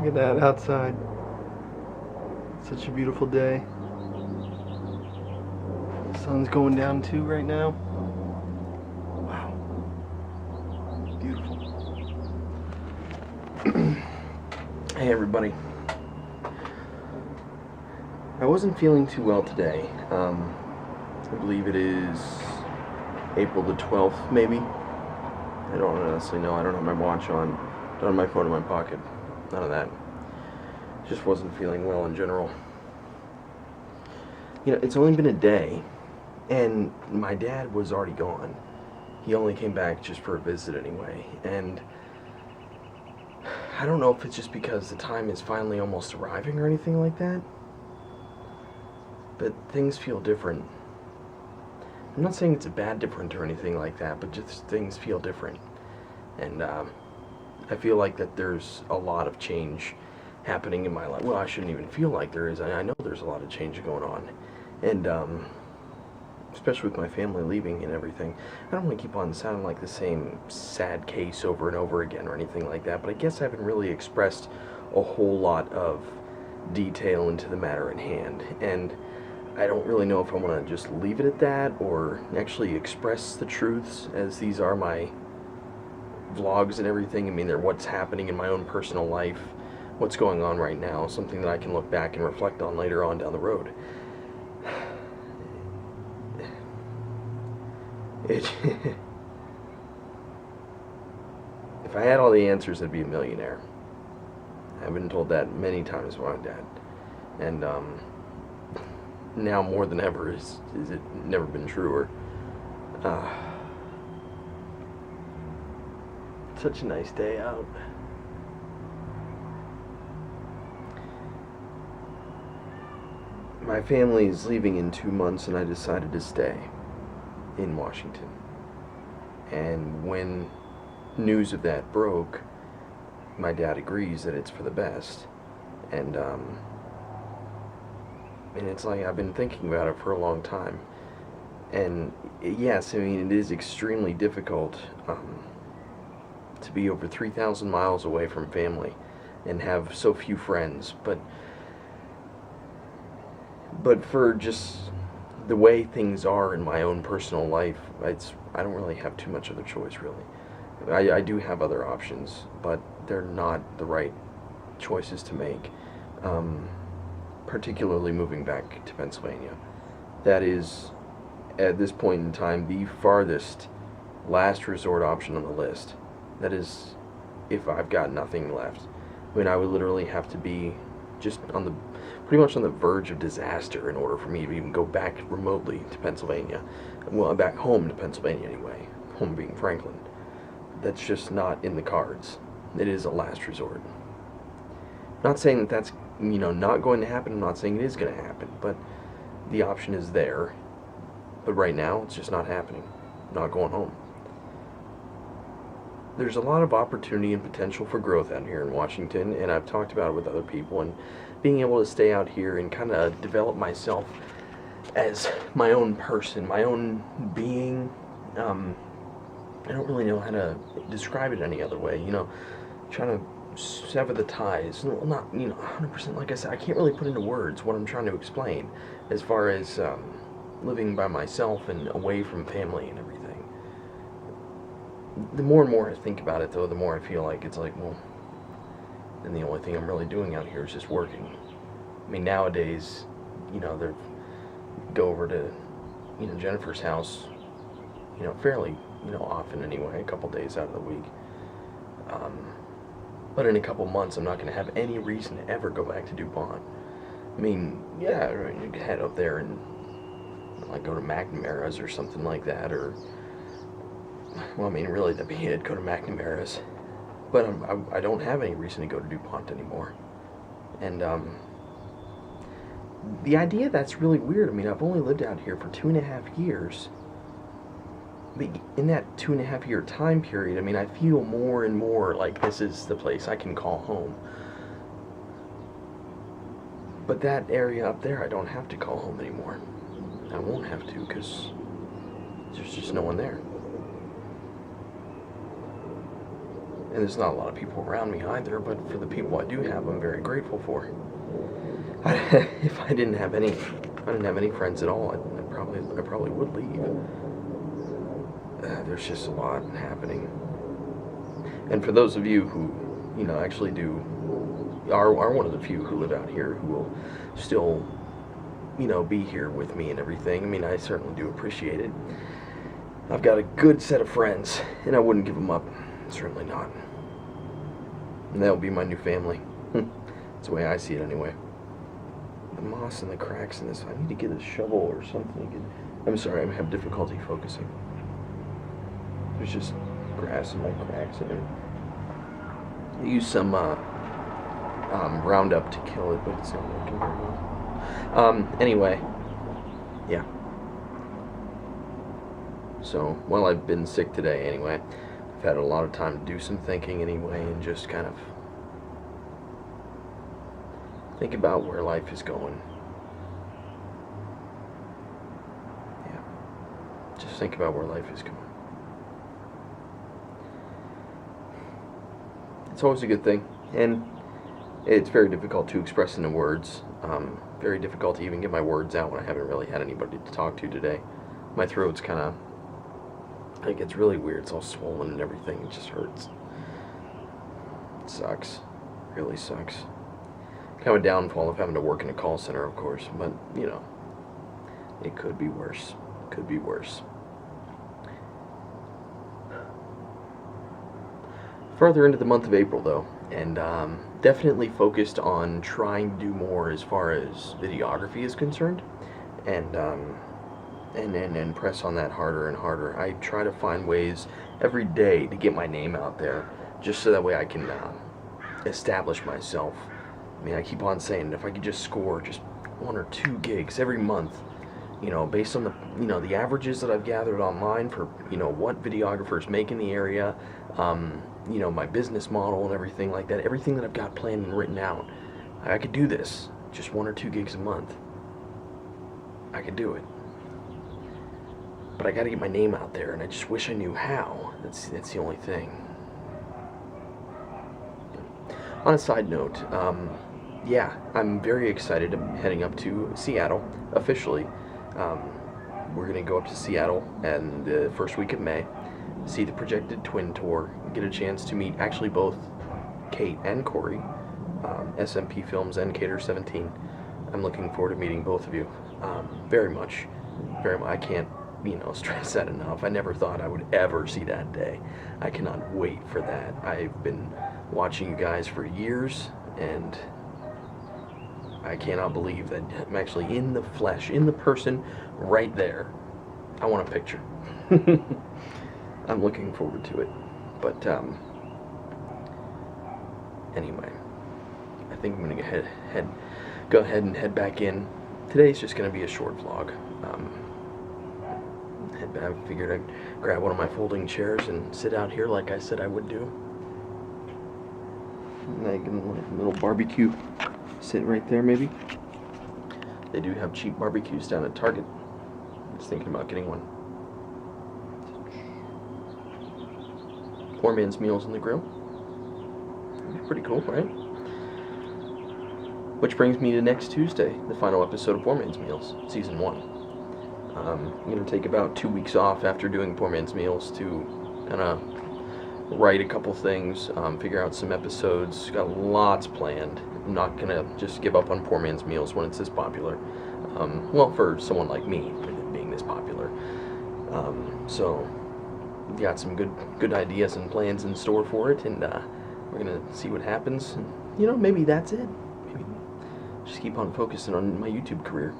Look at that outside. Such a beautiful day. The sun's going down too right now. Wow. Beautiful. Hey everybody. I wasn't feeling too well today. I believe it is April the 12th, maybe. I don't honestly know. I don't have my watch on. Don't have my phone in my pocket. None of that. Just wasn't feeling well in general. You know, it's only been a day, and my dad was already gone. He only came back just for a visit anyway, and I don't know if it's just because the time is finally almost arriving or anything like that, but things feel different. I'm not saying it's a bad different or anything like that, but just things feel different. And I feel like that there's a lot of change happening in my life. Well, I shouldn't even feel like there is. I know there's a lot of change going on. And especially with my family leaving and everything. I don't want to keep on sounding like the same sad case over and over again or anything like that, but I guess I haven't really expressed a whole lot of detail into the matter at hand. And I don't really know if I want to just leave it at that or actually express the truths, as these are my vlogs and everything. I mean, they're what's happening in my own personal life, what's going on right now, something that I can look back and reflect on later on down the road. If I had all the answers, I'd be a millionaire. I've been told that many times by my dad. And now more than ever is it never been truer. Such a nice day out. My family is leaving in 2 months, and I decided to stay in Washington. And when news of that broke, my dad agrees that it's for the best. And it's like I've been thinking about it for a long time. And yes, I mean, it is extremely difficult to be over 3,000 miles away from family and have so few friends. But for just the way things are in my own personal life, I don't really have too much other choice, really. I do have other options, but they're not the right choices to make. Particularly moving back to Pennsylvania. That is, at this point in time, the farthest last resort option on the list. That is, if I've got nothing left. I mean, I would literally have to be just pretty much on the verge of disaster in order for me to even go back remotely to Pennsylvania. Well, back home to Pennsylvania anyway. Home being Franklin. That's just not in the cards. It is a last resort. Not saying that that's, you know, not going to happen. I'm not saying it is going to happen, but the option is there. But right now, it's just not happening. I'm not going home. There's a lot of opportunity and potential for growth out here in Washington, and I've talked about it with other people, and being able to stay out here and kind of develop myself as my own person, my own being. I don't really know how to describe it any other way, you know, trying to sever the ties. Well, not, you know, 100%, like I said, I can't really put into words what I'm trying to explain as far as living by myself and away from family and everything. The more and more I think about it, though, the more I feel like it's like, well, then the only thing I'm really doing out here is just working. I mean, nowadays, you know, they go over to, you know, Jennifer's house, you know, fairly, you know, often anyway, a couple days out of the week. But in a couple months, I'm not going to have any reason to ever go back to DuPont. I mean, yeah, you can head up there and, like, go to McNamara's or something like that, or, well, I mean, really, that'd be it, go to McNamara's. But I don't have any reason to go to DuPont anymore. And, the idea that's really weird. I mean, I've only lived out here for 2.5 years. But in that 2.5 year time period, I mean, I feel more and more like this is the place I can call home. But that area up there, I don't have to call home anymore. I won't have to, because there's just no one there. And there's not a lot of people around me either, but for the people I do have, I'm very grateful for. If I didn't have any friends at all, I probably would leave. There's just a lot happening. And for those of you who, actually are one of the few who live out here who will still, be here with me and everything, I mean, I certainly do appreciate it. I've got a good set of friends, and I wouldn't give them up. Certainly not. And that'll be my new family. That's the way I see it anyway. The moss and the cracks in this, I need to get a shovel or something. I'm sorry, I have difficulty focusing. There's just grass and my cracks in it. I use some Roundup to kill it, but it's not working very well. Anyway, yeah. So, well, I've been sick today anyway. I've had a lot of time to do some thinking anyway, and just kind of think about where life is going. Yeah. Just think about where life is going. It's always a good thing, and it's very difficult to express into words. Very difficult to even get my words out when I haven't really had anybody to talk to today. My throat's kind of, it gets really weird. It's all swollen and everything. It just hurts. It sucks. Really sucks. Kind of a downfall of having to work in a call center, of course, but, it could be worse. Could be worse. Further into the month of April, though, and definitely focused on trying to do more as far as videography is concerned, and press on that harder and harder. I try to find ways every day to get my name out there, just so that way I can establish myself. I mean, I keep on saying if I could just score just 1 or 2 gigs every month, based on the the averages that I've gathered online for what videographers make in the area, my business model and everything like that, everything that I've got planned and written out, I could do this just 1 or 2 gigs a month. I could do it. But I got to get my name out there, and I just wish I knew how. That's the only thing. On a side note, yeah, I'm very excited. I'm heading up to Seattle officially. We're going to go up to Seattle and the first week of May, see the projected twin tour, get a chance to meet actually both Kate and Corey, SMP Films and Cater 17. I'm looking forward to meeting both of you very much. I can't stress that enough. I never thought I would ever see that day. I cannot wait for that. I've been watching you guys for years, and I cannot believe that I'm actually in the flesh, in the person, right there. I want a picture. I'm looking forward to it. But anyway, I think I'm gonna go ahead and head back in. Today's just gonna be a short vlog. I figured I'd grab one of my folding chairs and sit out here like I said I would do. Like a little barbecue, sit right there maybe. They do have cheap barbecues down at Target. I was thinking about getting one. Poor man's meals on the grill. That'd be pretty cool, right? Which brings me to next Tuesday, the final episode of Poor Man's Meals, Season 1. I'm going to take about 2 weeks off after doing Poor Man's Meals to kind of write a couple things, figure out some episodes. Got lots planned. I'm not going to just give up on Poor Man's Meals when it's this popular. Well, for someone like me, being this popular. So, got some good ideas and plans in store for it, and we're going to see what happens. And, maybe that's it. Maybe just keep on focusing on my YouTube career.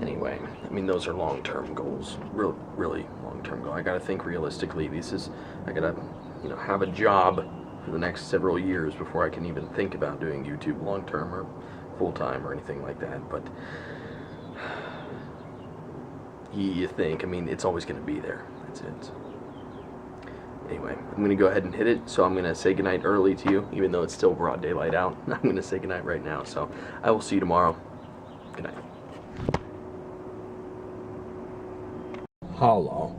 Anyway, I mean, those are long-term goals, really long-term goal. I gotta think realistically. I gotta, have a job for the next several years before I can even think about doing YouTube long-term or full-time or anything like that. But you think, I mean, it's always gonna be there. That's it. Anyway, I'm gonna go ahead and hit it. So I'm gonna say goodnight early to you, even though it's still broad daylight out. I'm gonna say goodnight right now. So I will see you tomorrow. Good night. Hello.